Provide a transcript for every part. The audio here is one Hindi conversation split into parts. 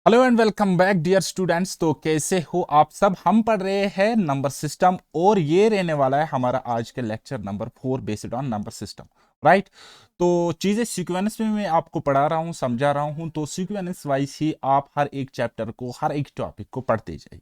Hello and welcome back dear students. तो कैसे हो आप सब। हम पढ़ रहे हैं नंबर सिस्टम और ये रहने वाला है हमारा आज के lecture number 4 based on number system. Right. तो चीजें सीक्वेंस में मैं आपको पढ़ा रहा हूँ, समझा रहा हूँ, तो सीक्वेंस वाइज ही आप हर एक चैप्टर को, हर एक टॉपिक को पढ़ते जाइए।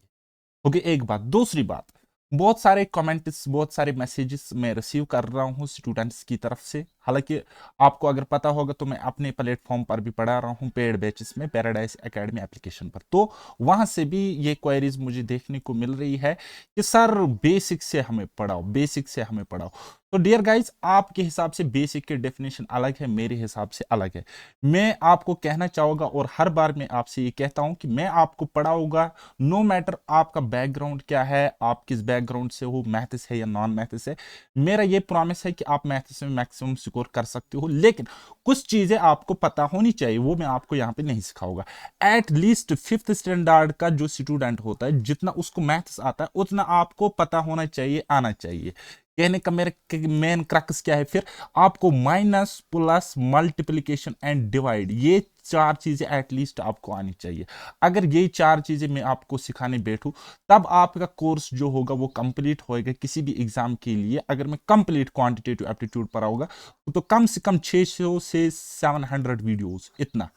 ओके, एक बात। दूसरी बात, बहुत सारे कमेंट्स, बहुत सारे मैसेजेस मैं रिसीव कर रहा हूँ स्टूडेंट्स की तरफ से। हालांकि आपको अगर पता होगा तो मैं अपने प्लेटफॉर्म पर भी पढ़ा रहा हूँ पेड बैचेस में, पैराडाइज एकेडमी एप्लीकेशन पर। तो वहां से भी ये क्वेरीज मुझे देखने को मिल रही है कि सर बेसिक से हमें पढ़ाओ, बेसिक से हमें पढ़ाओ। तो डियर गाइज, आपके हिसाब से बेसिक की डेफिनेशन अलग है, मेरे हिसाब से अलग है। मैं आपको कहना चाहूंगा और हर बार मैं आपसे ये कहता हूं कि मैं आपको पढ़ाऊंगा, नो मैटर आपका बैकग्राउंड क्या है, आप किस बैकग्राउंड से हो, मैथ्स है या नॉन मैथ्स है। मेरा ये प्रॉमिस है कि आप मैथ्स में मैक्सिमम स्कोर कर सकते हो, लेकिन कुछ चीजें आपको पता होनी चाहिए, वो मैं आपको यहाँ पे नहीं सिखाऊंगा। एट लीस्ट फिफ्थ स्टैंडर्ड का जो स्टूडेंट होता है, जितना उसको मैथ्स आता है उतना आपको पता होना चाहिए, आना चाहिए। कहने का मेरा मेन क्रक्स क्या है फिर, आपको minus plus multiplication and divide, ये चार चीजें एटलीस्ट आपको आनी चाहिए। अगर ये चार चीजें मैं आपको सिखाने बैठूं, तब आपका कोर्स जो होगा वो कंप्लीट होएगा किसी भी एग्जाम के लिए। अगर मैं कंप्लीट क्वांटिटेटिव एप्टीट्यूड पढ़ाऊंगा तो कम से कम 600 से 700 वीडियोस, इतना।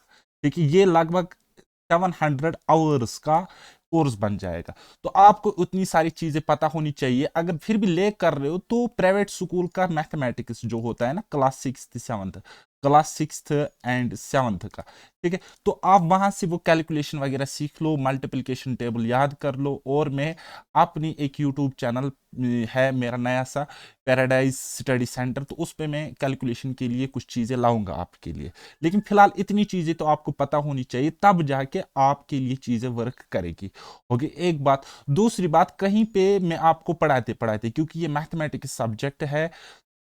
देखिए, ये लगभग 700 आवर्स का कोर्स बन जाएगा। तो आपको उतनी सारी चीजें पता होनी चाहिए। अगर फिर भी ले कर रहे हो तो प्राइवेट स्कूल का मैथमेटिक्स जो होता है ना, क्लास सिक्स एंड सेवन्थ का, ठीक है, तो आप वहां से वो कैलकुलेशन वगैरह सीख लो, मल्टीप्लिकेशन टेबल याद कर लो। और मैं अपनी एक यूट्यूब चैनल है मेरा नया सा, पैराडाइज स्टडी सेंटर, तो उस पे मैं कैलकुलेशन के लिए कुछ चीजें लाऊंगा आपके लिए। लेकिन फिलहाल इतनी चीजें तो आपको पता होनी चाहिए, तब जाके आपके लिए चीजें वर्क करेगी। होगी एक बात। दूसरी बात, कहीं पे मैं आपको पढ़ाते पढ़ाते, क्योंकि ये मैथमेटिक्स सब्जेक्ट है,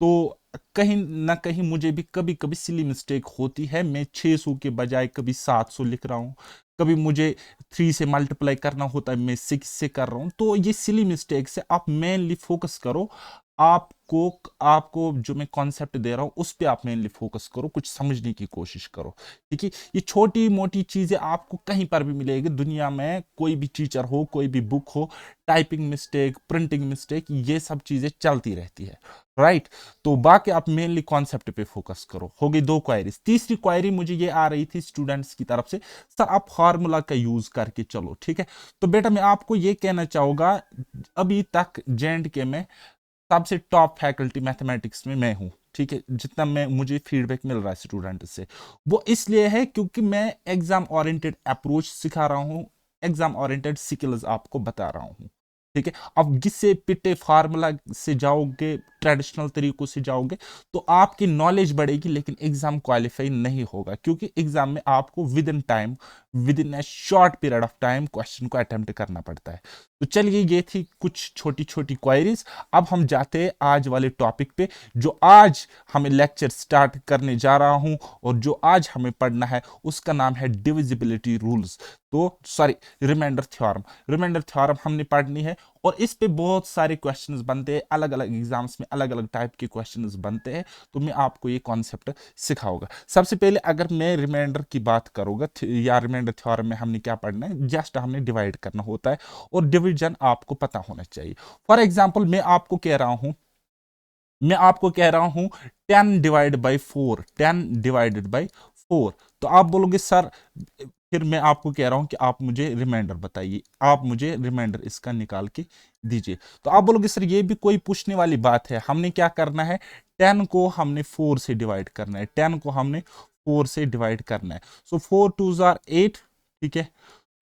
तो कहीं ना कहीं मुझे भी कभी कभी सिली मिस्टेक होती है। मैं 600 के बजाय कभी 700 लिख रहा हूँ, कभी मुझे 3 से मल्टीप्लाई करना होता है, मैं 6 से कर रहा हूँ। तो ये सिली मिस्टेक से आप मेनली फोकस करो। आपको आपको जो मैं कॉन्सेप्ट दे रहा हूं उस पे आप मेनली फोकस करो, कुछ समझने की कोशिश करो। ठीक है, ये छोटी मोटी चीजें आपको कहीं पर भी मिलेगी दुनिया में, कोई भी टीचर हो, कोई भी बुक हो, टाइपिंग मिस्टेक, प्रिंटिंग मिस्टेक, ये सब चीजें चलती रहती है। राइट। तो बाकी आप मेनली कॉन्सेप्ट पे फोकस करो। हो गई दो क्वायरीज। तीसरी क्वायरी मुझे ये आ रही थी स्टूडेंट्स की तरफ से, सर आप फार्मूला का यूज करके चलो। ठीक है, तो बेटा मैं आपको ये कहना चाहूंगा, अभी तक जे के में सबसे टॉप फैकल्टी मैथमेटिक्स में मैं हूं। ठीक है, जितना मैं मुझे फीडबैक मिल रहा है स्टूडेंट से, वो इसलिए है क्योंकि मैं एग्जाम ओरिएंटेड अप्रोच सिखा रहा हूं, एग्जाम ओरिएंटेड स्किल्स आपको बता रहा हूं। ठीक है, अब गिस्से पिटे फार्मूला से जाओगे, ट्रेडिशनल तरीकों से जाओगे, तो आपकी नॉलेज बढ़ेगी लेकिन एग्जाम क्वालिफाई नहीं होगा, क्योंकि एग्जाम में आपको with in time, with in A short period of time question को अटेम्प्ट करना पड़ता है। तो चलिए, ये थी कुछ छोटी छोटी क्वायरीज। अब हम जाते हैं आज वाले टॉपिक पे, जो आज हमें लेक्चर स्टार्ट करने जा रहा हूं और जो आज हमें पढ़ना है उसका नाम है डिविजिबिलिटी रूल्स। तो sorry, remainder theorem. Remainder theorem हमने पढ़नी है और इस पे बहुत सारे क्वेश्चंस बनते हैं, अलग अलग एग्जाम्स में अलग अलग टाइप के क्वेश्चंस बनते हैं। तो मैं आपको ये कॉन्सेप्ट सिखाऊंगा। सबसे पहले अगर मैं रिमाइंडर की बात करूंगा या रिमाइंडर थ्योरम में हमने क्या पढ़ना है, जस्ट हमने डिवाइड करना होता है और डिवीजन आपको पता होना चाहिए। फॉर एग्जाम्पल मैं आपको कह रहा हूं 10 डिवाइड बाई 4, 10 डिवाइडेड बाई 4। तो आप बोलोगे सर, फिर मैं आपको कह रहा हूं कि आप मुझे रिमाइंडर बताइए, आप मुझे रिमाइंडर इसका निकाल के दीजिए। तो आप बोलोगे सर ये भी कोई पूछने वाली बात है, हमने क्या करना है, 10 को हमने 4 से डिवाइड करना है, 10 को हमने 4 से डिवाइड करना है। सो 4 2 8। ठीक है,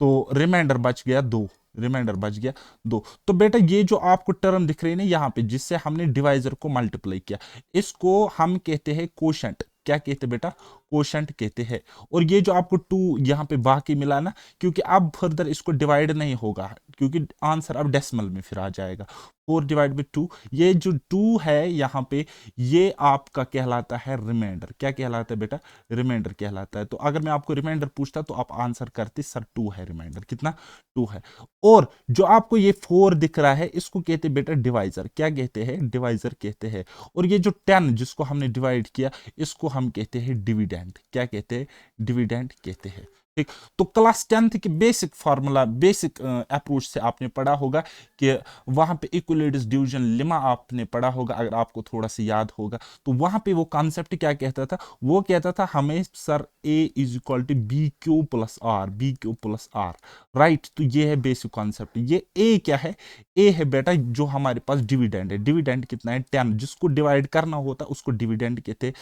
तो रिमाइंडर बच गया 2, रिमाइंडर बच गया 2। तो बेटा ये जो आपको टर्म दिख रही है ना यहाँ पे, जिससे हमने डिवाइजर को मल्टीप्लाई किया, इसको हम कहते हैं कोशंट। क्या कहते हैं बेटा, कोशंट कहते हैं। और ये जो आपको 2 यहाँ पे बाकी मिला ना, क्योंकि अब फर्दर इसको डिवाइड नहीं होगा, क्योंकि आंसर अब डेसिमल में फिर आ जाएगा। 4 डिवाइड बाई 2, ये जो 2 है यहाँ पे, ये आपका कहलाता है रिमाइंडर। क्या कहलाता है बेटा, रिमाइंडर कहलाता है। तो अगर मैं आपको रिमाइंडर पूछता तो आप आंसर करते सर 2 है रिमाइंडर, कितना, 2 है। और जो आपको ये 4 दिख रहा है, इसको कहते हैं बेटा डिवाइजर। क्या कहते हैं, डिवाइजर कहते हैं। और ये जो 10 जिसको हमने डिवाइड किया, इसको हम कहते हैं डिविडेंड। क्या कहते हैं, डिविडेंड कहते हैं। ठीक। तो क्लास 10th के बेसिक फार्मूला, बेसिक अप्रोच से आपने पढ़ा होगा कि वहां पे इक्विलिब्रियम डिवीजन लेमा आपने पढ़ा होगा, अगर आपको थोड़ा सा याद होगा। तो वहां पे वो कॉन्सेप्ट क्या कहता था, वो कहता था हमें sir A is equal to B Q plus R, B Q plus R, right. तो ये है बेसिक कॉन्सेप्ट। ये ए क्या है, ए है बेटा जो हमारे पास डिविडेंड है। डिविडेंड कितना है 10, जिसको डिवाइड करना होता है उसको डिविडेंड कहते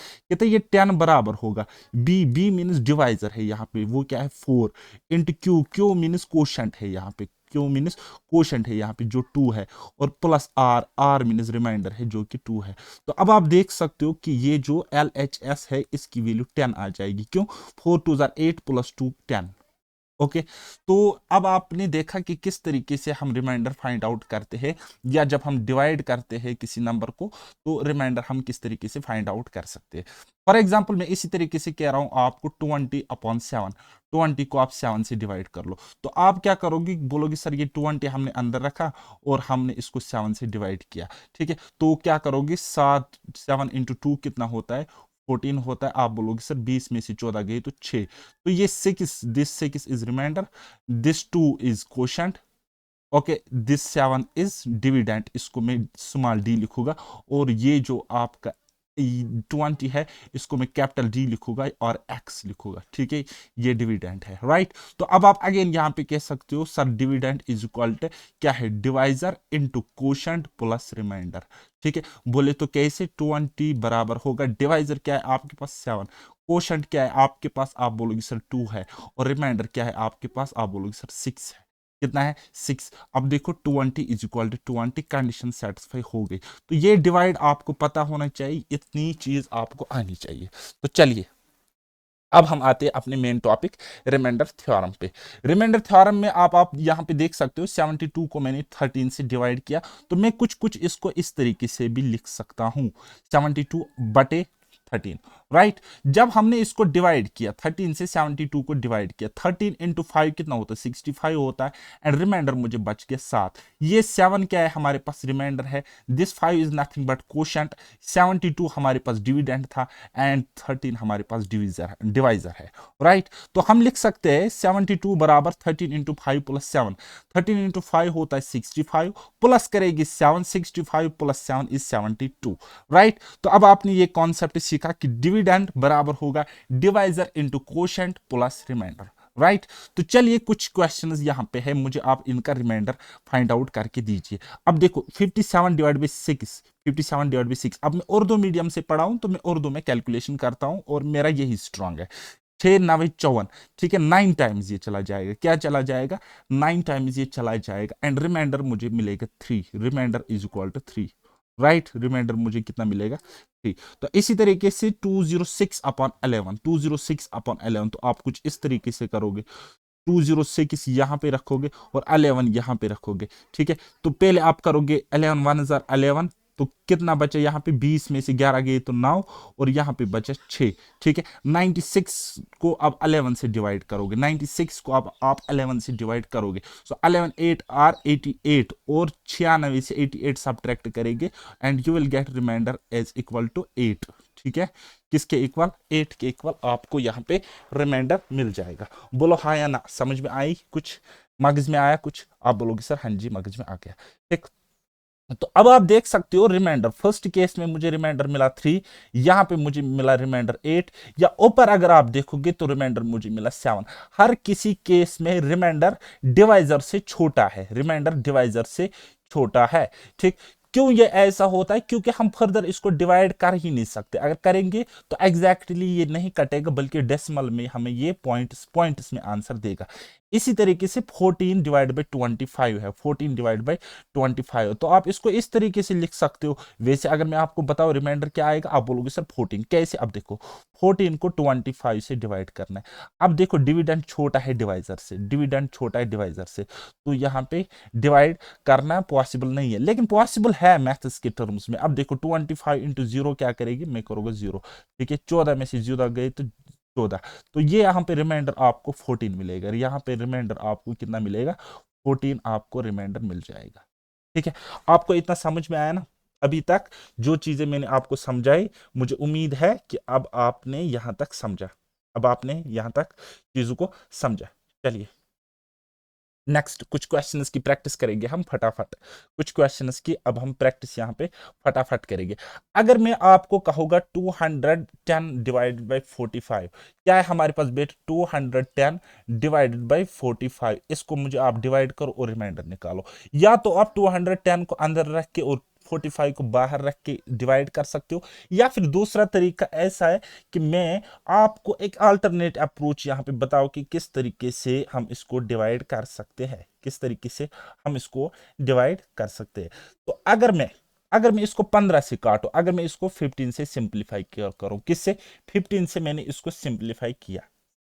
ये 10 बराबर होगा बी, बी मीन्स डिवाइजर है यहाँ पे, वो क्या है 4 into Q, Q means quotient है यहाँ पे, क्यू मीन्स कोशेंट है यहाँ पे जो 2 है, और plus R, R means remainder है जो कि 2 है। तो अब आप देख सकते हो कि ये जो एल एच एस है इसकी वैल्यू 10 आ जाएगी। क्यों, 4 2 8 प्लस 2 10। ओके। तो अब आपने देखा कि किस तरीके से हम रिमाइंडर फाइंड आउट करते हैं, या जब हम डिवाइड करते हैं किसी नंबर को तो रिमाइंडर हम किस तरीके से फाइंड आउट कर सकते हैं। फॉर एग्जांपल मैं इसी तरीके से कह रहा हूं आपको 20/7, 20 को आप 7 से डिवाइड कर लो। तो आप क्या करोगे, बोलोगे सर ये 20 हमने अंदर रखा और हमने इसको 7 से डिवाइड किया, ठीक है। तो क्या करोगे, 7 इंटू 2 कितना होता है, 14 होता है। आप बोलोगे सर 20 में से 14 गए तो 6। तो ये 6, this 6 is remainder, this 2 is quotient, okay, this 7 is dividend, इसको मैं स्मॉल डी लिखूंगा, और ये जो आपका 20 है इसको मैं कैपिटल डी लिखूंगा और एक्स लिखूंगा, ठीक है। ये डिविडेंड है, राइट। तो अब आप अगेन यहां पे कह सकते हो sir dividend is equal to क्या है, divisor into quotient plus remainder, ठीक है। बोले तो कैसे, 20 बराबर होगा, डिवाइजर क्या है आपके पास 7, क्वोशंट क्या है आपके पास, आप बोलोगे सर 2 है, और रिमाइंडर क्या है आपके पास, आप बोलोगे सर 6 है। कितना है 6। अब देखो 20 is equal to 20, condition satisfy हो गई। तो ये डिवाइड आपको पता होना चाहिए, इतनी चीज आपको आनी चाहिए। तो चलिए अब हम आते हैं अपने मेन टॉपिक रिमाइंडर थ्योरम पे। रिमाइंडर थ्योरम में आप यहां पे देख सकते हो 72 को मैंने 13 से डिवाइड किया, तो मैं कुछ कुछ इसको इस तरीके से भी लिख सकता हूं, 72/13, राइट। जब हमने इसको डिवाइड किया 13 से 72 को डिवाइड किया, 13 इंटू 5 कितना होता है, 65 होता है, एंड रिमाइंडर मुझे बच गया 7। ये 7 क्या है हमारे पास, रिमाइंडर है, this 5 is nothing but quotient, 72 हमारे पास डिविडेंड था, एंड 13 हमारे पास डिवाइजर है, राइट। तो हम लिख सकते हैं 72 बराबर 13 इंटू 5 प्लस 7, 13 इंटू 5 होता है 65, प्लस करेगी 7, 65 प्लस 7 इज 72, राइट। तो अब आपने ये कॉन्सेप्ट सीखा कि डिविडेंड बराबर होगा divisor into quotient plus remainder, right. तो चलिए कुछ क्वेश्चंस यहां पे है, मुझे आप इनका रिमाइंडर फाइंड आउट करके दीजिए। अब देखो 57 डिवाइड बाई 6, 57 डिवाइड बाई 6, अब मैं उर्दू मीडियम से पढ़ा हूं तो मैं उर्दू में कैलकुलेशन करता हूं और मेरा यही स्ट्रांग है। 6 9 54, ठीक है, 9 टाइम्स ये चला जाएगा, क्या चला जाएगा, 9 टाइम्स ये चला जाएगा, एंड रिमाइंडर मुझे मिलेगा 3, remainder is equal to 3, right. Remainder मुझे कितना मिलेगा 3। तो इसी तरीके से 206/11, 206/11, तो आप कुछ इस तरीके से करोगे, 206 यहां पे रखोगे और 11 यहां पे रखोगे, ठीक है। तो पहले आप करोगे 11 1 11, तो कितना बचे यहाँ पे, 20 में से 11 गए तो 9, और यहाँ पे बचे 6, ठीक है। 96 को आप 11 से डिवाइड करोगे, 96 को आप 11 से डिवाइड करोगे, सो 11 8 आर 88, और 96 से 88 सब्ट्रैक्ट करेंगे, and you will get remainder as equal to 8, ठीक है। किसके इक्वल, 8 के इक्वल आपको यहाँ पे रिमाइंडर मिल जाएगा। बोलो हाँ या ना, समझ में आई, कुछ मगज में आया कुछ, आप बोलोगे सर हाँ जी मगज में आ गया, ठीक। तो अब आप देख सकते हो रिमाइंडर, फर्स्ट केस में मुझे रिमाइंडर मिला 3, यहां पे मुझे मिला रिमाइंडर 8, या ऊपर अगर आप देखोगे तो रिमाइंडर मुझे मिला 7। हर किसी केस में रिमाइंडर डिवाइजर से छोटा है, रिमाइंडर डिवाइजर से छोटा है, ठीक। क्यों ये ऐसा होता है, क्योंकि हम फर्दर इसको डिवाइड कर ही नहीं सकते, अगर करेंगे तो एग्जैक्टली ये नहीं कटेगा, बल्कि डेसिमल में हमें ये पॉइंट्स में आंसर देगा। इसी तरीके से 14 डिवाइड बाई 25 है, 14 डिवाइड बाई 25, तो आप इसको इस तरीके से लिख सकते हो। वैसे अगर मैं आपको बताऊं रिमाइंडर क्या आएगा, आप बोलोगे सर 14 कैसे, अब देखो 14 को 25 से डिवाइड करना है। अब देखो डिविडेंड छोटा है डिवाइजर से, डिविडेंड छोटा है डिवाइजर से, तो यहाँ पे डिवाइड करना पॉसिबल नहीं है, लेकिन पॉसिबल है मैथ्स के टर्म्स में। अब देखो 25 इंटू 0 क्या करेगी, मैं करूंगा 0, ठीक है, 14 में से 0 गए तो 14, तो ये यहाँ पे रिमाइंडर आपको 14 मिलेगा, यहाँ पे रिमाइंडर आपको कितना मिलेगा, 14 आपको रिमाइंडर मिल जाएगा, ठीक है। आपको इतना समझ में आया ना अभी तक, जो चीजें मैंने आपको समझाई, मुझे उम्मीद है कि अब आपने यहां तक समझा। अब आपने यहां तक चीजों को समझा। चलिए नेक्स्ट कुछ क्वेश्चंस की प्रैक्टिस करेंगे हम फटाफट। कुछ क्वेश्चंस की अब हम प्रैक्टिस यहाँ पे फटाफट करेंगे। अगर मैं आपको कहूंगा 210 डिवाइडेड बाई 45, क्या है हमारे पास बेट 210 डिवाइडेड बाई 45, इसको मुझे आप डिवाइड करो और रिमाइंडर निकालो। या तो आप 210 को अंदर रख के और 45 को बाहर रख के डिवाइड कर सकते हो, या फिर दूसरा तरीका ऐसा है कि मैं आपको एक अल्टरनेट अप्रोच यहां पे बताओ कि किस तरीके से हम इसको डिवाइड कर सकते हैं, किस तरीके से हम इसको डिवाइड कर सकते हैं। तो अगर मैं इसको 15 से काटू, अगर मैं इसको 15 से सिंप्लीफाई करूं, किससे? 15 से मैंने इसको सिंप्लीफाई किया,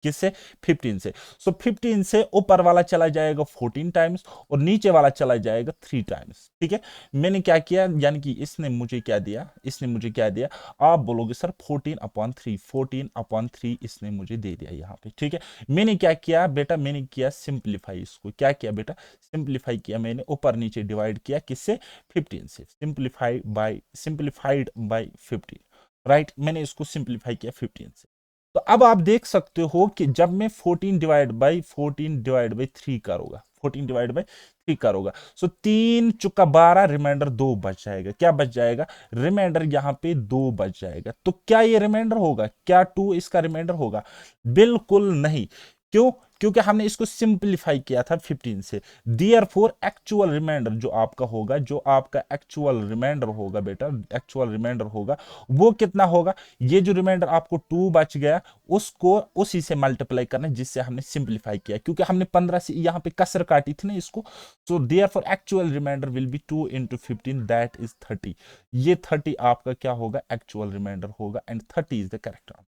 किससे? 15 से। सो 15 से ऊपर वाला चला जाएगा 14 टाइम्स और नीचे वाला चला जाएगा 3 टाइम्स। ठीक है, मैंने क्या किया, यानी कि इसने मुझे क्या दिया, इसने मुझे क्या दिया, आप बोलोगे सर 14/3, 14/3 इसने मुझे दे दिया यहाँ पे। ठीक है, मैंने क्या किया बेटा, मैंने किया सिंप्लीफाई, इसको क्या किया बेटा, सिंप्लीफाई किया मैंने, ऊपर नीचे डिवाइड किया, किससे? 15 से। सिंप्लीफाइड बाई 15, राइट, मैंने इसको सिंप्लीफाई किया 15 से। तो अब आप देख सकते हो कि जब मैं 14/3 करूंगा, 14/3 करूंगा, सो 3×12 रिमाइंडर 2 बच जाएगा। क्या बच जाएगा? रिमाइंडर यहां पे 2 बच जाएगा। तो क्या ये रिमाइंडर होगा? क्या 2 इसका रिमाइंडर होगा? बिल्कुल नहीं। क्यों? क्योंकि हमने इसको सिंप्लीफाई किया था 15 से। देयरफॉर एक्चुअल रिमाइंडर जो आपका होगा, जो आपका एक्चुअल रिमाइंडर होगा बेटा, एक्चुअल रिमाइंडर होगा, वो कितना होगा? ये जो रिमाइंडर आपको 2 बच गया, उसको उसी से मल्टीप्लाई करना जिससे हमने सिंप्लीफाई किया, क्योंकि हमने 15 से यहां पे कसर काटी थी ना इसको। So therefore actual remainder will be 2 × 15, that is 30। ये 30 आपका क्या होगा? एक्चुअल रिमाइंडर होगा, and 30 is the correct answer.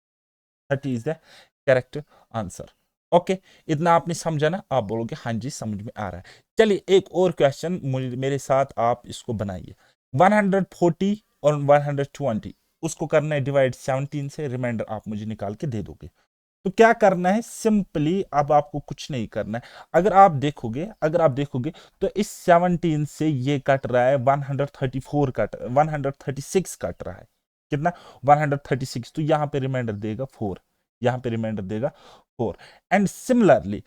30 is the correct answer. Okay, इतना आपने समझा ना? आप बोलोगे हाँ जी समझ में आ रहा है। चलिए एक और क्वेश्चन मेरे साथ आप इसको बनाइए। 140 और 120 उसको करना है डिवाइड 17 से, रिमाइंडर आप मुझे निकाल के दे दोगे। तो क्या करना है? सिंपली अब आपको कुछ नहीं करना है। अगर आप देखोगे तो इस 17 से ये कट रहा है 136 कट रहा है। कितना? 136। तो यहां पे रिमाइंडर देगा 4, यहां पे रिमाइंडर देगा 4। एंड सिमिलरली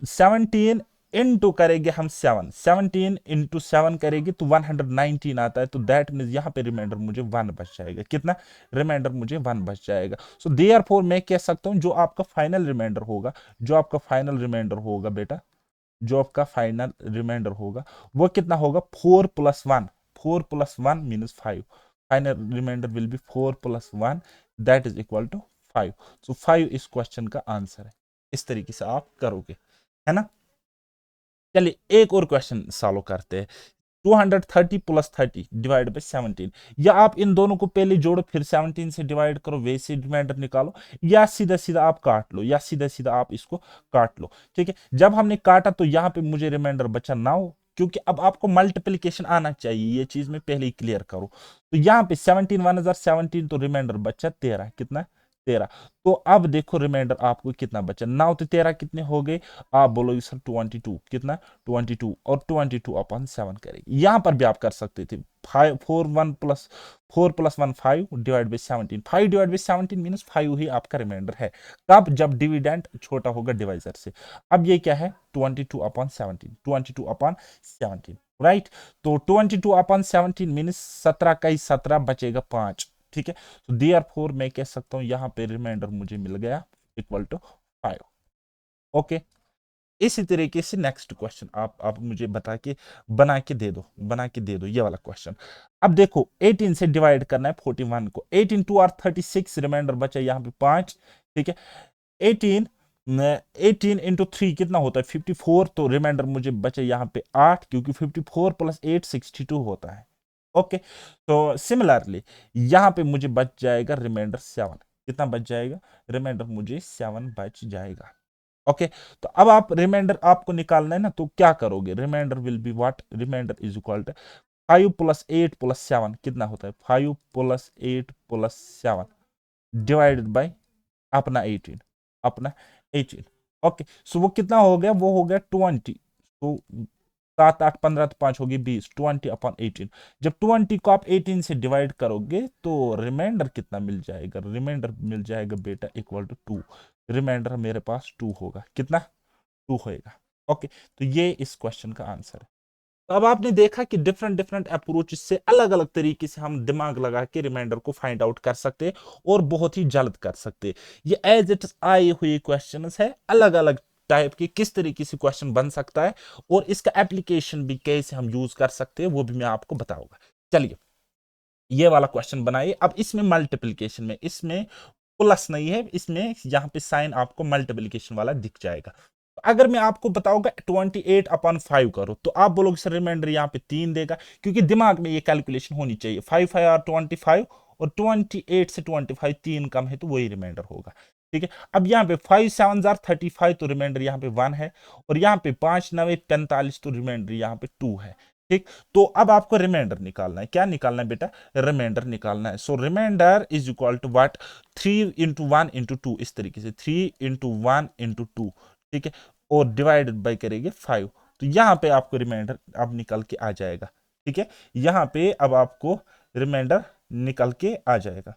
17 इनटू करेंगे हम 7, 17 × 7 करेंगे तो 119 आता है। तो दैट मीन यहां पे रिमाइंडर मुझे 1 बच जाएगा। कितना? रिमाइंडर मुझे 1 बच जाएगा। सो देयरफॉर मैं कह सकता हूं जो आपका फाइनल रिमाइंडर होगा, जो आपका फाइनल रिमाइंडर होगा बेटा, जो आपका फाइनल रिमाइंडर होगा वो कितना होगा? 4 + 1, 4 + 1 means 5। Final remainder will be 4 + 1, that is equal to 5। So 5 इस क्वेश्चन का आंसर है। इस तरीके से आप करोगे, है ना? चलिए एक और क्वेश्चन सॉल्व करते हैं। 230 + 30 डिवाइड बाई 17, या आप इन दोनों को पहले जोड़ो फिर 17 से डिवाइड करो, वैसे रिमाइंडर निकालो, या सीधा सीधा आप काट लो, या सीधा सीधा आप इसको काट लो। ठीक है, जब हमने काटा तो यहां पे मुझे रिमाइंडर बचा 9, क्योंकि अब आपको मल्टीप्लीकेशन आना चाहिए, ये चीज मैं पहले ही क्लियर करूं। तो यहां पे 17 1 17, तो रिमाइंडर बचा 13। कितना? 13। तो अब देखो रिमाइंडर आपको कितना बचा, 9 तो 13 कितने हो गए? आप बोलोगे सर 22। कितना? 22, और 22/7 करेंगे। यहां पर भी आप कर सकते थे 4 + 1 5 divide by 17, 5 divide by 17 means 5 ही आपका रिमाइंडर है। कब? जब डिविडेंड छोटा होगा डिवाइजर से। अब ये क्या है? 22/17, 22/17, राइट। तो 22/17 मीन्स 17 का ही 17 बचेगा 5। ठीक है, तो देयरफॉर मैं कह सकता हूं यहां पे रिमाइंडर मुझे मिल गया इक्वल टू 5। ओके, इसी तरीके से नेक्स्ट क्वेश्चन आप मुझे बना के दे दो ये वाला क्वेश्चन। अब देखो 18 से डिवाइड करना है 41 को। 18 2 और 36, रिमाइंडर बचा यहाँ पे 5। ठीक है, 18 18 × 3 कितना होता है? 54। तो रिमाइंडर मुझे बचा यहाँ पे 8, क्योंकि 54 + 8 62 होता है। ओके, तो सिमिलरली यहां पे मुझे बच जाएगा रिमाइंडर 7। कितना बच जाएगा? रिमाइंडर मुझे 7 बच जाएगा। ओके, तो अब आप रिमाइंडर आपको निकालना है ना, तो क्या करोगे? Remainder will be what? Remainder is equal to 5 + 8 + 7 कितना होता है? 5 + 8 + 7 डिवाइडेड बाई अपना 18, अपना 18। ओके, सो वो कितना हो गया? वो हो गया 20। तो 7 8 15 तो 5 होगी 20, 20/18। जब 20 को आप 18 से डिवाइड करोगे तो रिमाइंडर कितना मिल जाएगा? रिमाइंडर मिल जाएगा बेटा इक्वल टू 2। रिमाइंडर मेरे पास 2 होगा। कितना? 2 होएगा। ओके, तो ये इस क्वेश्चन का आंसर है। तो अब आपने देखा कि डिफरेंट डिफरेंट अप्रोच से अलग अलग तरीके से हम दिमाग लगा के रिमाइंडर को फाइंड आउट कर सकते हैं और बहुत ही जल्द कर सकते हैं। ये एज इट आए हुए क्वेश्चंस है, अलग अलग टाइप के किस तरीके से क्वेश्चन बन सकता है और इसका एप्लीकेशन भी कैसे हम यूज कर सकते हैं वो भी मैं आपको बताऊंगा। चलिए, ये वाला क्वेश्चन बनाइए। अब इसमें मल्टीप्लीकेशन में, इसमें प्लस नहीं है, इसमें यहां पे साइन आपको मल्टीप्लीकेशन वाला दिख जाएगा। अगर मैं आपको बताऊंगा 28/5 करो तो आप बोलोगे सर रिमाइंडर यहाँ पे 3 देगा, क्योंकि दिमाग में ये कैलकुलेशन होनी चाहिए। 5 और 25 और 28 से 25 3 कम है तो वही रिमाइंडर होगा। ठीक है, अब यहाँ पे 5 7 35 तो रिमाइंडर यहाँ पे 1 है, और यहाँ पे 5 9 45 तो रिमाइंडर यहाँ पे 2 है। ठीक, तो अब आपको रिमाइंडर निकालना है। क्या निकालना है बेटा? रिमाइंडर निकालना है। So reminder is equal to what? 3 into 1 into 2, इस तरीके से 3 इंटू 1 इंटू 2। ठीक है, और डिवाइडेड बाय करेंगे 5, तो यहां पे आपको रिमाइंडर अब निकल के आ जाएगा। ठीक है, यहां पे अब आपको रिमाइंडर निकल के आ जाएगा।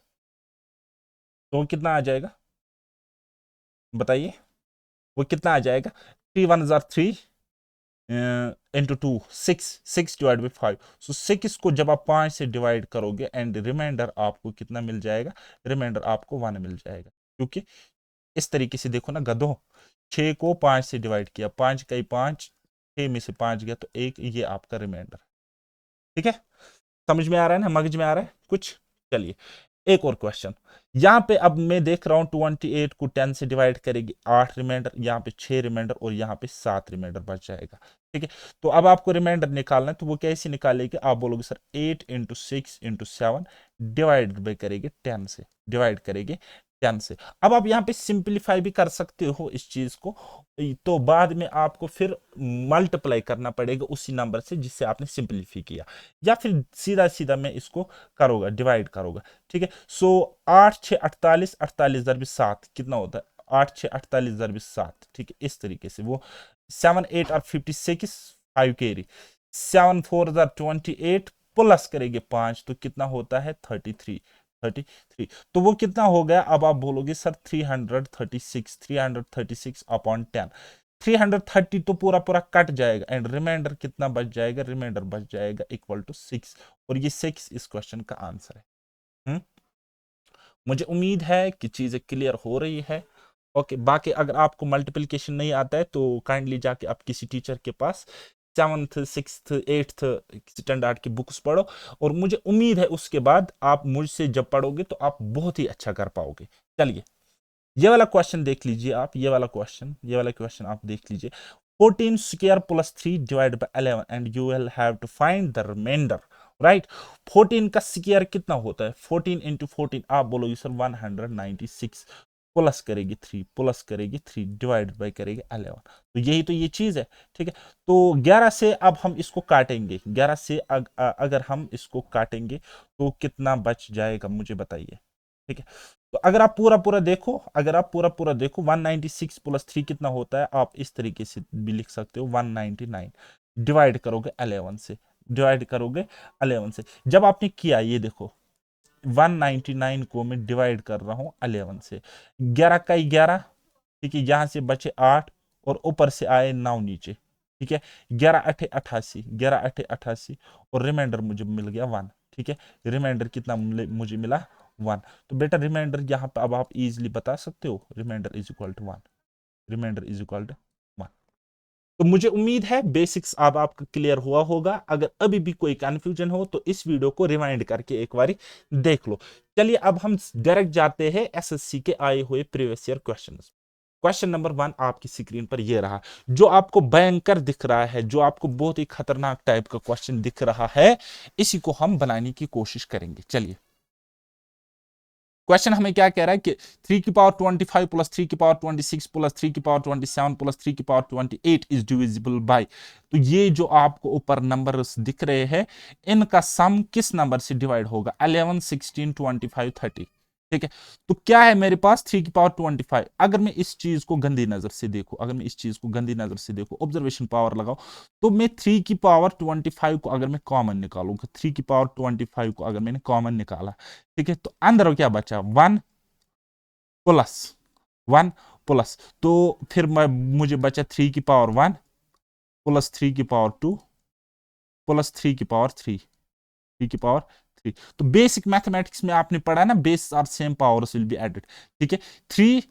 तो कितना आ जाएगा बताइए? वो कितना आ जाएगा? 3 1 3 इंटू 2 6, 6 डिवाइड बाई 5। सो 6 को जब आप 5 से डिवाइड करोगे एंड रिमाइंडर आपको कितना मिल जाएगा? रिमाइंडर आपको 1 मिल जाएगा। क्योंकि इस तरीके से देखो ना गधो, 6 को 5 से डिवाइड किया, 5 का 5, 6 में से 5 गया तो 1, ये आपका रिमाइंडर। ठीक है, समझ में आ रहा है ना? मगज में आ रहा है कुछ? चलिए, एक और क्वेश्चन। यहां पे अब मैं देख रहा हूं 28 को 10 से डिवाइड करेगी 8 रिमाइंडर, यहाँ पे 6 रिमाइंडर और यहाँ पे 7 रिमाइंडर बच जाएगा। ठीक है, तो अब आपको रिमाइंडर निकालना है, तो वो कैसे निकालेगी? आप बोलोगे sir 8 into 6 into 7 divide by करेंगे 10 से, डिवाइड करेंगे 10 से। अब आप यहाँ पे सिंप्लीफाई भी कर सकते हो इस चीज को, तो बाद में आपको फिर मल्टीप्लाई करना पड़ेगा उसी नंबर से जिससे आपने सिंप्लीफाई किया, या फिर सीधा सीधा मैं इसको करूंगा, डिवाइड करूंगा। ठीक है, सो 8 6 48, 48 दरबी 7 कितना होता है? 8 6 48 दरबी 7। ठीक है, इस तरीके से वो 7 8 और 56 5 कैरी, 7 4 28 प्लस करेंगे 5 तो कितना होता है? 33, 33। तो वो कितना हो गया? अब आप बोलोगे सर 336, 336 अपॉन 10। 330 तो पूरा पूरा कट जाएगा एंड रिमाइंडर कितना बच जाएगा? रिमाइंडर बच जाएगा इक्वल टू 6, और ये 6 इस क्वेश्चन का आंसर है। मुझे उम्मीद है कि चीजें क्लियर हो रही है। ओके, बाकी अगर आपको मल्टीप्लिकेशन नहीं आता है तो काइंडली जाके आप किसी टीचर के पास 7th 6th 8th स्टैंडर्ड की बुक्स पढ़ो, और मुझे उम्मीद है उसके बाद आप मुझसे जब पढ़ोगे तो आप बहुत ही अच्छा कर पाओगे। चलिए, ये वाला क्वेश्चन देख लीजिए आप, ये वाला क्वेश्चन आप देख लीजिए। 14 square plus 3 divide by 11 and you will have to find the remainder. Right, 14 का स्क्वायर कितना होता है? 14 इंटू 14 आप बोलोगे सर 196, प्लस करेगी 3, प्लस करेगी 3 डिवाइड बाय करेगी 11, तो यही तो ये चीज है। ठीक है, तो 11 से अब हम इसको काटेंगे, 11 से अगर हम इसको काटेंगे तो कितना बच जाएगा मुझे बताइए। ठीक है, तो अगर आप पूरा पूरा देखो, अगर आप पूरा पूरा देखो 196 प्लस 3 कितना होता है? आप इस तरीके से भी लिख सकते हो 199, डिवाइड करोगे 11 से, डिवाइड करोगे 11 से। जब आपने किया, ये देखो 199 को मैं डिवाइड कर रहा हूं 11 से, 11 का 11। ठीक है, यहां से बचे 8 और ऊपर से आए 9 नीचे। ठीक है, 11 8 88, 11 8 88, और रिमाइंडर मुझे मिल गया 1। ठीक है, रिमाइंडर कितना मुझे मिला? 1। तो बेटा रिमाइंडर यहाँ पे अब आप इजीली बता सकते हो, remainder is equal to 1, remainder is equal to 1। तो मुझे उम्मीद है बेसिक्स अब आपका क्लियर हुआ होगा। अगर अभी भी कोई कंफ्यूजन हो तो इस वीडियो को रिवाइंड करके एक बार देख लो। चलिए, अब हम डायरेक्ट जाते हैं एसएससी के आए हुए previous year questions. Question number 1 आपकी स्क्रीन पर ये रहा, जो आपको भयंकर दिख रहा है, जो आपको बहुत ही खतरनाक टाइप का क्वेश्चन दिख रहा है, इसी को हम बनाने की कोशिश करेंगे। चलिए, क्वेश्चन हमें क्या कह रहा है कि 3 की पावर 25 प्लस 3 की पावर 26 प्लस 3 की पावर 27 प्लस 3 की पावर 28 इज डिविजिबल बाय। तो ये जो आपको ऊपर नंबर्स दिख रहे हैं, इनका सम किस नंबर से डिवाइड होगा? 11 16 25 30। ठीक है, तो क्या है मेरे पास? 3 की पावर 25। अगर मैं इस चीज को गंदी नजर से देखूं, अगर मैं इस चीज को गंदी नजर से देखूं, ऑब्जर्वेशन पावर लगाओ, तो मैं 3 की पावर 25 को अगर मैं कॉमन निकालूंगा, 3 की पावर 25 को अगर मैंने कॉमन निकाला, ठीक है, तो अंदर क्या बचा? 1 प्लस 1 प्लस, तो फिर मुझे बचा 3 की पावर 1 प्लस 3 की पावर 2 प्लस 3 की पावर 3, 3 की पावर 3। तो बेसिक मैथमेटिक्स में आपने पढ़ा ना, base are same, powers will be added. ठीक है, 3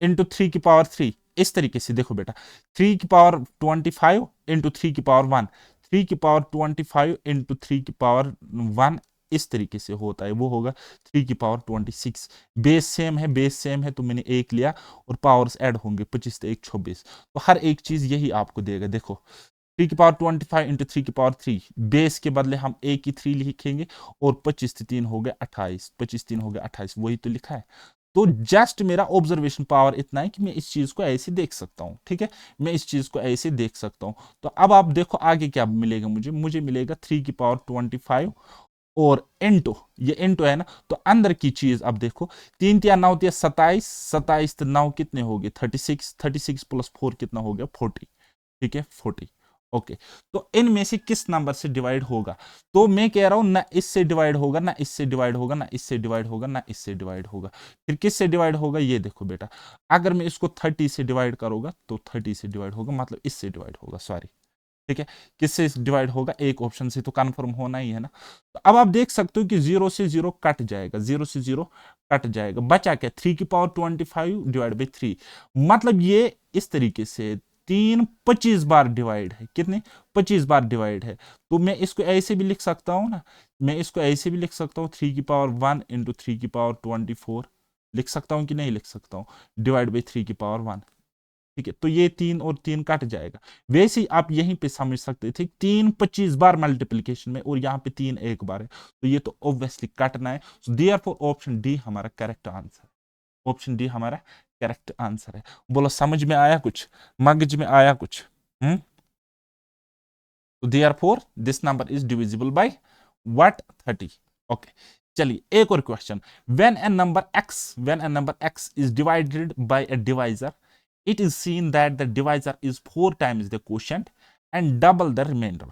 इंटू 3 की पावर 3, इस तरीके से देखो बेटा, 3 की पावर 25 इंटू 3 की पावर 1, 3 की पावर 25 इंटू 3 की पावर 1, इस तरीके से होता है, वो होगा 3 की पावर 26। बेस सेम है, बेस सेम है, तो मैंने एक लिया और पावर्स ऐड होंगे, 25 तो 1 26, तो हर एक चीज यही आपको देगा। देखो 3 की पावर 25 इंटू 3 की पावर 3, बेस के बदले हम a की 3 लिखेंगे, और 25 से 3 हो गए 28, 25 3 हो गए 28, वही तो लिखा है। तो जस्ट मेरा ऑब्जर्वेशन पावर इतना है कि मैं इस चीज को ऐसे देख सकता हूं। ठीक है, मैं इस चीज को ऐसे देख सकता हूं। तो अब आप देखो आगे क्या मिलेगा, मुझे मिलेगा 3 की पावर 25 और इंटू, ये इंटू है ना, तो अंदर की चीज अब देखो, 3 या 9 या 27, 27 तो 9 कितने हो गए 36, 36 प्लस 4 कितना हो गया 40। ठीक है 40। ओके, तो इनमें से किस नंबर से डिवाइड होगा? तो मैं कह रहा हूं ना इससे डिवाइड होगा, ना इससे डिवाइड होगा, ना इससे डिवाइड होगा, ना इससे डिवाइड होगा। फिर किससे डिवाइड होगा? ये देखो बेटा, अगर मैं इसको 30 से डिवाइड करूंगा तो 30 से डिवाइड होगा, मतलब इससे डिवाइड होगा, सॉरी। ठीक है, किससे डिवाइड होगा? एक ऑप्शन से, तो कंफर्म होना ही है ना। तो अब आप देख सकते हो कि 0 से 0 कट जाएगा, 0 से 0 कट जाएगा, बचा क्या? 3 की पावर 25 डिवाइड बाई 3, मतलब ये इस तरीके से 3 25 बार डिवाइड है। कितने? 25 बार डिवाइड है। तो मैं इसको ऐसे भी लिख सकता हूं ना, मैं इसको ऐसे भी लिख सकता हूं, 3 की पावर 1 इंटू 3 की पावर 24 लिख सकता हूं कि नहीं लिख सकता हूं, डिवाइड बाई 3 की पावर 1। ठीक है, तो ये 3 और 3 कट जाएगा। वैसे ही आप यहीं पे समझ सकते थे, 3 25 बार मल्टीप्लीकेशन में, और यहाँ पे 3 एक बार है, तो ये तो ऑब्वियसली कटना है। सो देयरफॉर ऑप्शन डी हमारा करेक्ट आंसर, ऑप्शन डी हमारा करेक्ट आंसर है। बोलो समझ में आया कुछ, मगज में आया कुछ? हम्म, तो therefore this number is divisible by what? 30। Okay, चलिए एक और question. When a number x is divided bye a divisor, it is seen that the divisor is 4 times the quotient and double the remainder.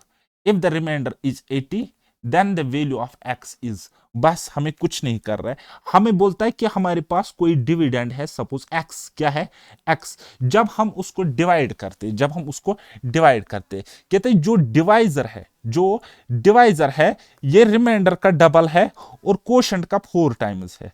If the remainder is 80, then the value of x is, बस हमें कुछ नहीं कर रहा है, हमें बोलता है कि हमारे पास कोई डिविडेंड है, सपोज x, क्या है? x। जब हम उसको डिवाइड करते, जब हम उसको डिवाइड करते, कहते हैं जो डिवाइजर है, जो डिवाइजर है, ये रिमाइंडर का डबल है और कोशेंट का 4 टाइम्स है,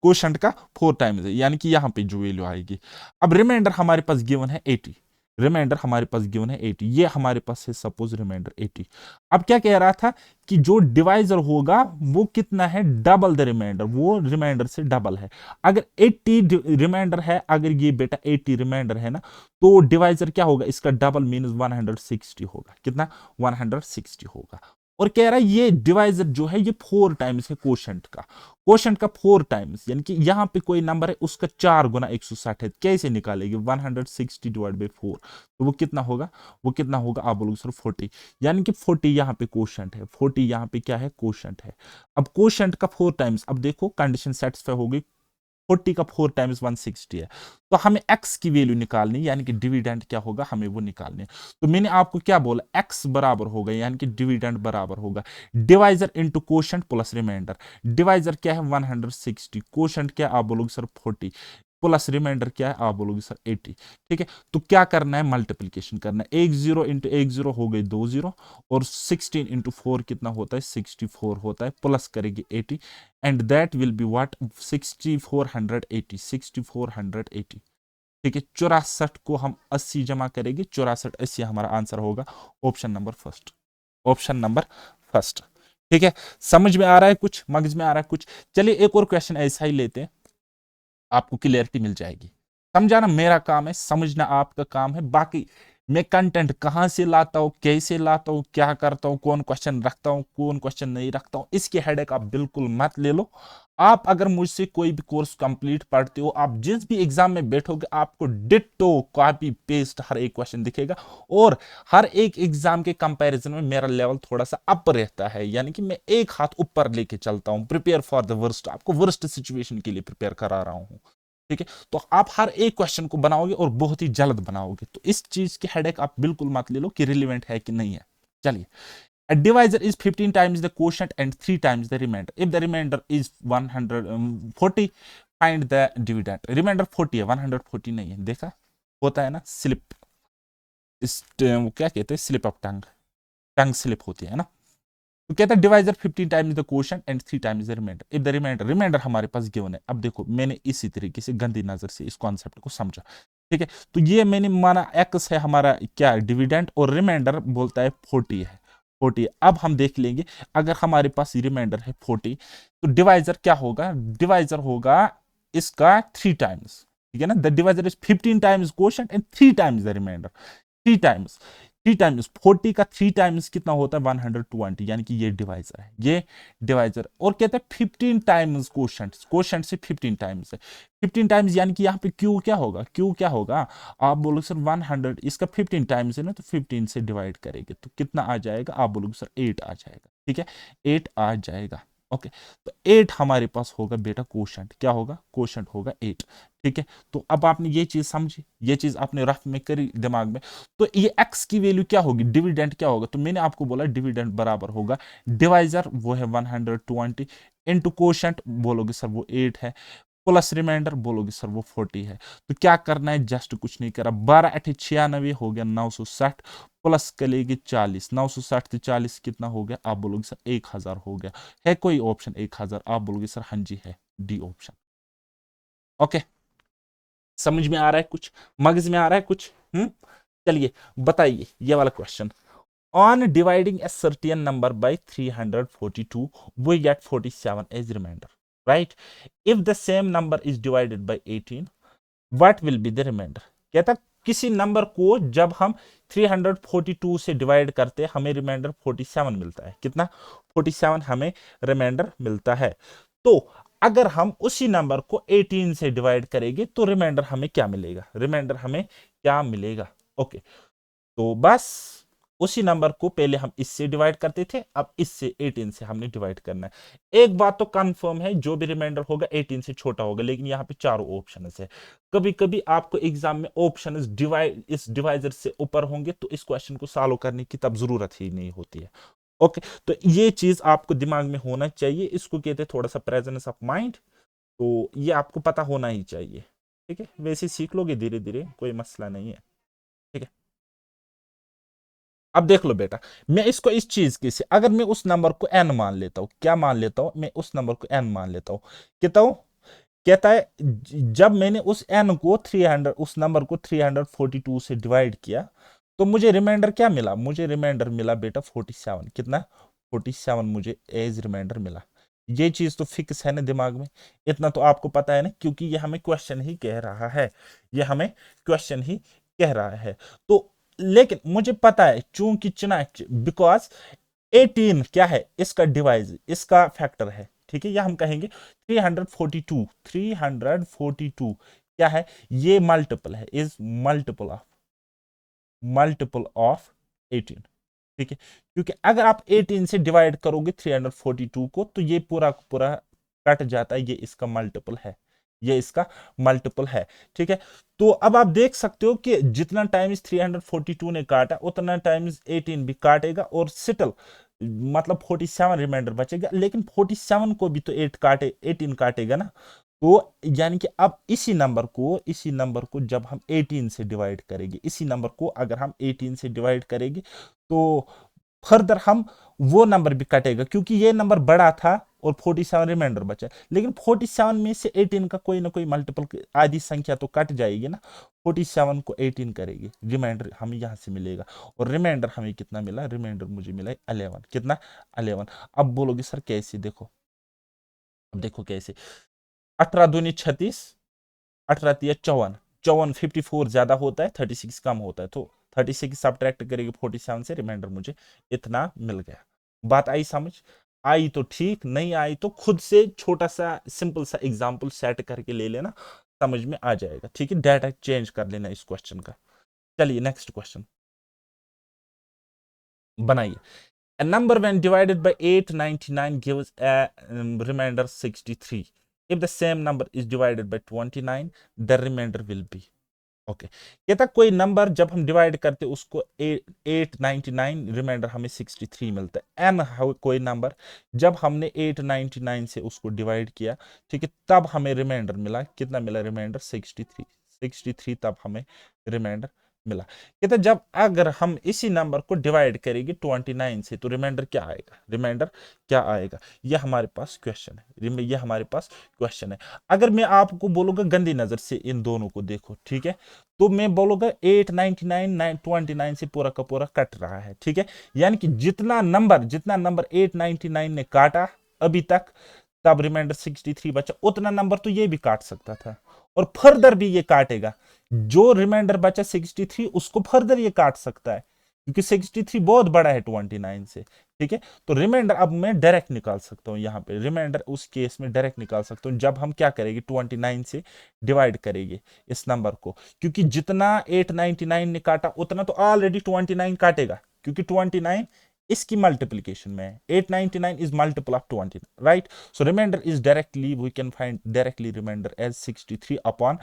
कोशेंट का 4 टाइम्स है, यानी कि यहां पे जो वैल्यू आएगी। अब रिमाइंडर हमारे पास गिवन है 80, रिमाइंडर हमारे पास गिवन है 80, ये हमारे पास है सपोज रिमाइंडर 80। अब क्या कह रहा था कि जो डिवाइजर होगा वो कितना है? डबल द रिमाइंडर, वो रिमाइंडर से डबल है। अगर 80 रिमाइंडर है, अगर ये बेटा 80 रिमाइंडर है ना, तो डिवाइजर क्या होगा? इसका डबल मीन 160 होगा। कितना? 160 होगा। और कह रहा है ये डिवाइजर जो है ये 4 टाइम्स है कोशेंट का, कोशेंट का 4 टाइम्स, यानी कि यहां पे कोई नंबर है उसका 4 गुना 160 है। कैसे निकालेगी? 160 डिवाइड बाई 4, तो वो कितना होगा? वो कितना होगा? आप बोलोगे सर 40, यानी कि 40 यहां पे कोशेंट है, 40 यहां पे क्या है? कोशेंट है। अब कोशेंट का 4 टाइम्स, अब देखो कंडीशन सेटिस्फाई हो गई, 40 का 4 टाइम्स 160 है, तो हमें x की वैल्यू निकालनी, यानी कि डिविडेंड क्या होगा हमें वो निकालनी है। तो मैंने आपको क्या बोला? x बराबर होगा, यानी कि डिविडेंड बराबर होगा divisor into quotient plus remainder. Divisor क्या है? 160, कोशेंट क्या? आप बोलोगे सर 40, प्लस रिमाइंडर क्या है? आप बोलोगे सर 80। ठीक है, तो क्या करना है? मल्टीप्लीकेशन करना है। 1 0 इंटू 1 0 हो गई 2 0, और 16 इंटू 4 कितना होता है? 64 होता है, प्लस करेगी 80, and that will be what? 6480, 6480। ठीक है, 64 को हम 80 जमा करेंगे, 64 80 हमारा आंसर होगा option number first, option number first. ठीक है, समझ में आ रहा है कुछ, मगज में आ रहा है कुछ? चलिए एक और क्वेश्चन ऐसा ही लेते हैं, आपको क्लियरिटी मिल जाएगी। समझाना मेरा काम है, समझना आपका काम है। बाकी मैं कंटेंट कहां से लाता हूं, कैसे लाता हूं, क्या करता हूं, कौन क्वेश्चन रखता हूं, कौन क्वेश्चन नहीं रखता हूं, इसकी हेडेक आप बिल्कुल मत ले लो। आप अगर मुझसे कोई भी कोर्स कंप्लीट पढ़ते हो, आप जिस भी एग्जाम में बैठोगे आपको डिट्टो कॉपी पेस्ट हर एक क्वेश्चन दिखेगा, और हर एक एग्जाम के कंपैरिजन में मेरा लेवल थोड़ा सा अप रहता है, यानी कि मैं एक हाथ ऊपर लेके चलता हूं। प्रिपेयर फॉर द वर्स्ट, आपको वर्स्ट सिचुएशन के लिए प्रिपेयर करा रहा हूं। ठीक है, तो आप हर एक क्वेश्चन को बनाओगे और बहुत ही जल्द बनाओगे, तो इस चीज की हेडेक आप बिल्कुल मत ले लो कि रिलेवेंट है कि नहीं है। चलिए, a divisor is 15 times the quotient and 3 times the remainder. If the remainder is 140, find the dividend. Remainder 40 है, 140 नहीं है, देखा होता है ना स्लिप, इस वो क्या कहते हैं, slip of tongue, tongue slip होती है ना। तो कहता है divisor 15 times the quotient and 3 times the remainder if the remainder, remainder हमारे पास गिवन है। अब देखो मैंने इसी तरीके से गंदी नजर से इस कॉन्सेप्ट को समझा, ठीक है। तो ये मैंने माना एक्स है हमारा क्या डिविडेंड, और रिमाइंडर बोलता है 40 है, 40। अब हम देख लेंगे अगर हमारे पास रिमाइंडर है 40 तो डिवाइजर क्या होगा, डिवाइजर होगा इसका 3 टाइम्स, ठीक है ना। The divisor is 15 times quotient and 3 times the remainder, 3 times, 3 times 40 का 3 टाइम्स कितना होता है 120, यानी कि ये डिवाइजर है, ये डिवाइजर। और कहते हैं 15 टाइम्स क्वोशंट, क्वोशंट से 15 टाइम्स है, 15 टाइम्स यानी कि यहाँ पे क्यू क्या होगा, क्यू क्या होगा, आप बोलोगे सर 100, इसका 15 टाइम्स है ना, तो 15 से डिवाइड करेंगे तो कितना आ जाएगा, आप बोलोगे सर 8 आ जाएगा, ठीक है, 8 आ जाएगा। ओके, तो 8 हमारे पास होगा बेटा क्वोशंट, क्या होगा, क्वोशंट होगा 8, ठीक है। तो अब आपने ये चीज समझी, ये चीज आपने रफ में करी दिमाग में, तो ये x की वैल्यू क्या होगी, डिविडेंड क्या होगा, तो मैंने आपको बोला डिविडेंड बराबर होगा डिवाइजर वो है 120 इंटू क्वोशंट बोलोगे सर वो 8 है, प्लस रिमाइंडर बोलोगे सर वो 40 है। तो क्या करना है, जस्ट कुछ नहीं करा, 12 8 96 हो गया 960, प्लस करेगी 40, 960 से 40 कितना हो गया, आप बोलोगे सर 1000 हो गया। है कोई ऑप्शन 1000, आप बोलोगे सर हाँ जी है, डी ऑप्शन। ओके, समझ में आ रहा है कुछ, मगज में आ रहा है कुछ, चलिए बताइए ये वाला question. On dividing a certain number by 342 we get 47 as remainder, right. If the same number is divided by 18 what will be the remainder. कहता किसी नंबर को जब हम 342 से डिवाइड करते हैं हमें रिमाइंडर 47 मिलता है, कितना, 47 हमें रिमाइंडर मिलता है। तो अगर हम उसी नंबर को 18 से डिवाइड करेंगे तो रिमाइंडर हमें क्या मिलेगा, रिमाइंडर हमें क्या मिलेगा। ओके, तो बस उसी नंबर को पहले हम इससे डिवाइड करते थे, अब इससे 18 से हमने डिवाइड करना है। एक बात तो कंफर्म है जो भी रिमाइंडर होगा 18 से छोटा होगा, लेकिन यहाँ पे चारों ऑप्शन है। कभी कभी आपको एग्जाम में ऑप्शन डिवाइड इस डिवाइजर से ऊपर होंगे तो इस क्वेश्चन को सॉल्व करने की तब जरूरत ही नहीं होती है। ओके, तो ये चीज आपको दिमाग में होना चाहिए, इसको कहते हैं थोड़ा सा प्रेजेंस ऑफ माइंड, तो ये आपको पता होना ही चाहिए, ठीक है। वैसे सीख लोगे धीरे धीरे, कोई मसला नहीं है, ठीक है। अब देख लो बेटा, मैं इसको इस चीज के से अगर मैं उस नंबर को n मान लेता हूं, क्या मान लेता हूं, मैं उस नंबर को n मान लेता हूं, कहता हूं, कहता है जब मैंने उस n को 300 उस नंबर को 342 से डिवाइड किया तो मुझे रिमाइंडर क्या मिला, मुझे रिमाइंडर मिला बेटा 47, कितना, 47 मुझे एज रिमाइंडर मिला। ये चीज तो फिक्स है ना दिमाग में, इतना तो आपको पता है ना, क्योंकि ये हमें क्वेश्चन ही कह रहा है, ये हमें क्वेश्चन ही कह रहा है। तो लेकिन मुझे पता है चूंकि चुना बिकॉज 18 क्या है, इसका डिवाइज, इसका फैक्टर है, ठीक है। या हम कहेंगे 342, 342 क्या है, ये मल्टीपल है, इज मल्टीपल ऑफ 18, ठीक है। क्योंकि अगर आप 18 से डिवाइड करोगे 342 को तो ये पूरा पूरा कट जाता है, ये इसका मल्टीपल है, ये इसका मल्टीपल है, ठीक है। तो अब आप देख सकते हो कि जितना टाइम्स 342 ने काटा उतना टाइम्स 18 भी काटेगा और सिटल मतलब 47 रिमाइंडर बचेगा, लेकिन 47 को भी तो 8 काटे 18 काटेगा ना। तो यानी कि अब इसी नंबर को जब हम 18 से डिवाइड करेंगे, इसी नंबर को अगर हम 18 से डिवाइड करेंगे तो फर्दर हम वो नंबर भी कटेगा, क्योंकि ये नंबर बड़ा था और 47 रिमाइंडर बचा, लेकिन 47 में से 18 का कोई ना कोई मल्टीपल आधी संख्या तो कट जाएगी ना। 47 को 18 करेगी, रिमाइंडर हमें यहां से मिलेगा, और रिमाइंडर हमें कितना मिला, रिमाइंडर मुझे मिला 11, कितना, 11। अब बोलोगे सर कैसे, देखो अब देखो कैसे, 18 दूनी 36, 18 तिया 54, 54 54 ज्यादा होता है, 36 कम होता है, तो 36 सब्ट्रैक्ट करेगी 47 से, रिमाइंडर मुझे इतना मिल गया। बात आई समझ, आई तो ठीक, नहीं आई तो खुद से छोटा सा सिंपल सा एग्जांपल सेट करके ले लेना, समझ में आ जाएगा, ठीक है। डाटा चेंज कर लेना इस क्वेश्चन का। चलिए नेक्स्ट क्वेश्चन बनाइए। A number when divided by 899 gives a remainder 63. If the same number is divided by 29, the remainder will be. Okay, कहता कोई नंबर जब हम डिवाइड करते उसको 899 रिमाइंडर हमें 63 मिलता है। एन कोई नंबर जब हमने 899 से उसको डिवाइड किया, ठीक है, तब हमें रिमाइंडर मिला, कितना मिला रिमाइंडर 63। 63 तब हमें रिमाइंडर मिला। कहते जब अगर हम इसी नंबर को डिवाइड करेंगे 29 से तो रिमाइंडर क्या आएगा, रिमाइंडर क्या आएगा, ये हमारे पास क्वेश्चन है, ये हमारे पास क्वेश्चन है। अगर मैं आपको बोलूंगा गंदी नजर से इन दोनों को देखो, ठीक है, तो मैं बोलूंगा 899 29 से पूरा का पूरा कट रहा है, ठीक है, यानी कि जितना नंबर 899 ने काटा अभी तक, तब रिमाइंडर 63 बचा, उतना नंबर तो ये भी काट सकता था और फर्दर भी ये काटेगा। जो रिमाइंडर बचा 63 उसको फर्दर ये काट सकता है, क्योंकि 63 बहुत बड़ा है 29 से, ठीक है। तो रिमाइंडर अब मैं डायरेक्ट निकाल सकता हूं, यहां पे रिमाइंडर उस केस में डायरेक्ट निकाल सकता हूं जब हम क्या करेंगे 29 से डिवाइड करेंगे इस नंबर को, क्योंकि जितना 899 ने काटा उतना तो ऑलरेडी 29 काटेगा, क्योंकि 29 इसकी मल्टीप्लीकेशन में है, 899 is multiple of 20, right. So reminder is directly we can find directly remainder as 63 upon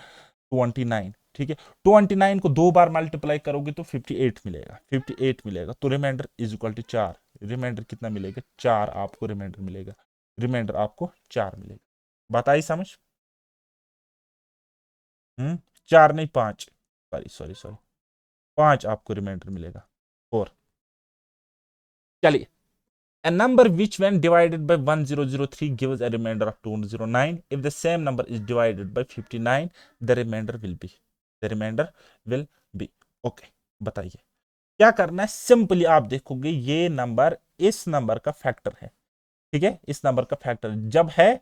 29, ठीक है। 29 को 2 बार मल्टीप्लाई करोगे तो 58 मिलेगा, 58 मिलेगा, तो remainder is equal to 4। Remainder कितना मिलेगा 4, आपको रिमाइंडर मिलेगा, रिमाइंडर आपको 4 मिलेगा। बात आई समझ? 4 नहीं 5, सॉरी सॉरी सॉरी, 5 आपको रिमाइंडर मिलेगा। और चलिए, a number which when divided by 1003 gives a remainder of 209, if the same number is divided by 59 the remainder will be, the remainder will be, okay, बताइए क्या करना है। सिंपली आप देखोगे ये नंबर इस नंबर का फैक्टर है, ठीक है, इस नंबर का फैक्टर जब है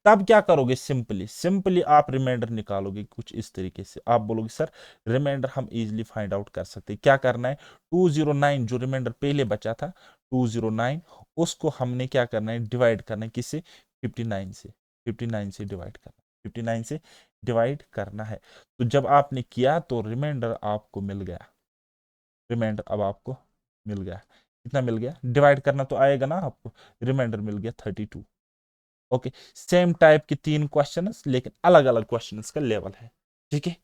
तब क्या करोगे, सिंपली आप रिमाइंडर निकालोगे कुछ इस तरीके से। आप बोलोगे सर रिमाइंडर हम इजीली फाइंड आउट कर सकते हैं, क्या करना है 209 जो रिमाइंडर पहले बचा था 209 उसको हमने क्या करना है डिवाइड करना है किससे 59 से, 59 से डिवाइड करना, 59 से डिवाइड करना है। तो जब आपने किया तो रिमाइंडर आपको मिल गया, रिमाइंडर अब आपको मिल गया, कितना मिल गया, डिवाइड करना तो आएगा ना आपको, रिमाइंडर मिल गया 32। ओके, सेम टाइप के 3 क्वेश्चंस लेकिन अलग अलग क्वेश्चंस का लेवल है, ठीक है,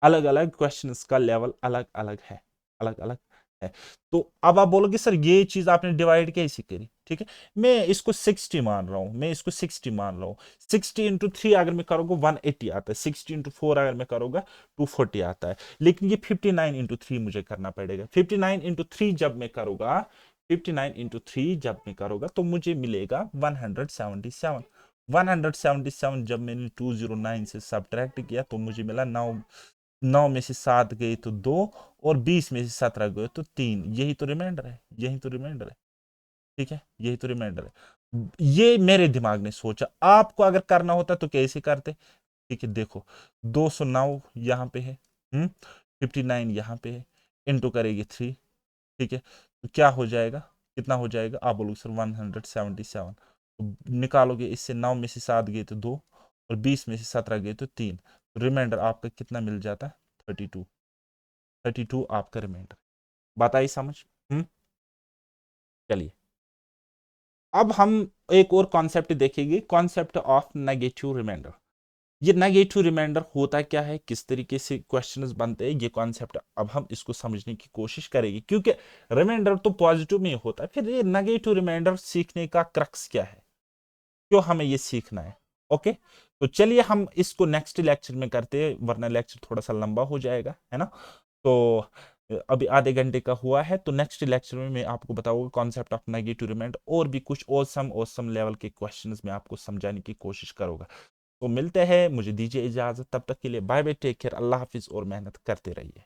अलग अलग क्वेश्चंस का लेवल अलग अलग है, अलग अलग है। तो अब आप बोलोगे सर ये चीज आपने डिवाइड कैसे करी, ठीक है, मैं इसको 60 मान रहा हूं, मैं इसको 60 मान रहा हूं। 60 इंटू 3 अगर मैं करूंगा 180 आता है, 60 इंटू 4 अगर मैं करूंगा 240 आता है, लेकिन ये 59 इंटू 3 मुझे करना पड़ेगा। 59 इंटू 3 जब मैं करूंगा, 59 इंटू 3 जब मैं करूंगा तो मुझे मिलेगा 177। 177 जब मैंने 209 से सब्ट्रैक्ट किया तो मुझे मिला 9, 9 में से 7 गए तो 2 और 20 में से 17 गए तो 3, यही तो रिमाइंडर है, यही तो रिमाइंडर है, ठीक है, यही तो रिमाइंडर है। ये मेरे दिमाग ने सोचा, आपको अगर करना होता तो कैसे करते, ठीक है, देखो 209 यहाँ पे है, 59 यहाँ पे है, इंटू करेगी 3, ठीक है, तो क्या हो जाएगा, कितना हो जाएगा, आप बोलोगे सर 177, तो निकालोगे इससे 9 में से 7 गए तो 2 और 20 में से 17 गए तो 3, रिमाइंडर आपका कितना मिल जाता है 32, 32 आपका रिमाइंडर। बात आई समझ? चलिए अब हम एक और कॉन्सेप्ट देखेंगे, कॉन्सेप्ट ऑफ नेगेटिव रिमाइंडर। ये नेगेटिव रिमाइंडर होता क्या है, किस तरीके से क्वेश्चंस बनते हैं, ये कॉन्सेप्ट अब हम इसको समझने की कोशिश करेंगे, क्योंकि रिमाइंडर तो पॉजिटिव में होता है, फिर ये नेगेटिव रिमाइंडर सीखने का क्रक्स क्या है, क्यों हमें ये सीखना है। ओके, तो चलिए हम इसको नेक्स्ट लेक्चर में करते हैं, वरना लेक्चर थोड़ा सा लंबा हो जाएगा, है ना। तो अभी आधे घंटे का हुआ है, तो नेक्स्ट लेक्चर में मैं आपको बताऊंगा कॉन्सेप्ट ऑफ नेगेटिव रिमाइंडर और भी कुछ ऑसम लेवल के क्वेश्चंस में आपको समझाने की कोशिश करूंगा। तो मिलते हैं, मुझे दीजिए इजाजत, तब तक के लिए बाय बाय, टेक केयर, अल्लाह हाफिज और मेहनत करते रहिए।